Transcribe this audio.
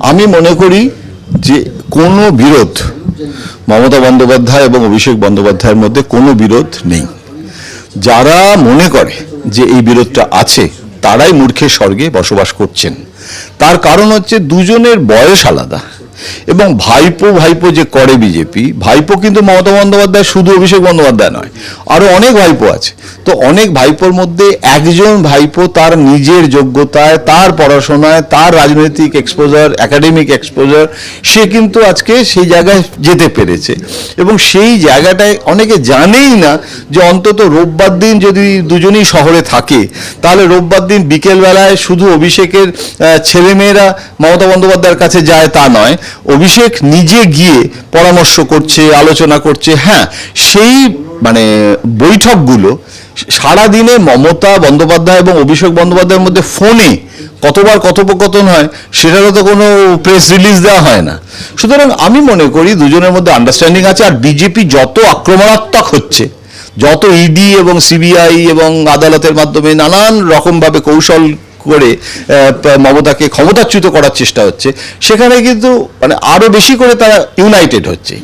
আমি মনে করি যে কোনো বিরোধ মমতা বন্দ্যোপাধ্যায় এবং অভিষেক বন্দ্যোপাধ্যায়ের মধ্যে কোনো বিরোধ নেই। যারা মনে করে যে এই বিরোধটা আছে তারাই মূর্খের স্বর্গে বসবাস করছেন। তার কারণ হচ্ছে দুজনের বয়স আলাদা এবং ভাইপো ভাইপো যে করে বিজেপি, ভাইপো কিন্তু মমতা বন্দ্যোপাধ্যায় শুধু অভিষেক বন্দ্যোপাধ্যায় নয়, আরো অনেক ভাইপো আছে। তো অনেক ভাইপোর মধ্যে একজন ভাইপো তার নিজের যোগ্যতায়, তার পড়াশোনায়, তার রাজনৈতিক এক্সপোজার, একাডেমিক এক্সপোজার, সে কিন্তু আজকে সেই জায়গায় যেতে পেরেছে এবং সেই জায়গাটায় অনেকে জানেই না যে অন্তত রোববার দিন যদি দুজনেই শহরে থাকে তাহলে রোববার দিন বিকেলবেলায় শুধু অভিষেকের ছেলেমেয়েরা মমতা বন্দ্যোপাধ্যায়ের কাছে যায় তা নয়, অভিষেক নিজে গিয়ে পরামর্শ করছে, আলোচনা করছে। হ্যাঁ, সেই বৈঠকগুলো সারাদিনে মমতা বন্দ্যোপাধ্যায় এবং অভিষেক বন্দ্যোপাধ্যায়ের মধ্যে ফোনে কতবার কথোপকথন হয় সেটারও তো কোনো প্রেস রিলিজ দেওয়া হয় না। সুতরাং আমি মনে করি দুজনের মধ্যে আন্ডারস্ট্যান্ডিং আছে। আর বিজেপি যত আক্রমণাত্মক হচ্ছে, যত ইডি এবং সিবিআই এবং আদালতের মাধ্যমে নানান রকমভাবে কৌশল করে মমতাকে ক্ষমতাচ্যুত করার চেষ্টা হচ্ছে, সেখানে কিন্তু আরো বেশি করে তারা ইউনাইটেড হচ্ছে।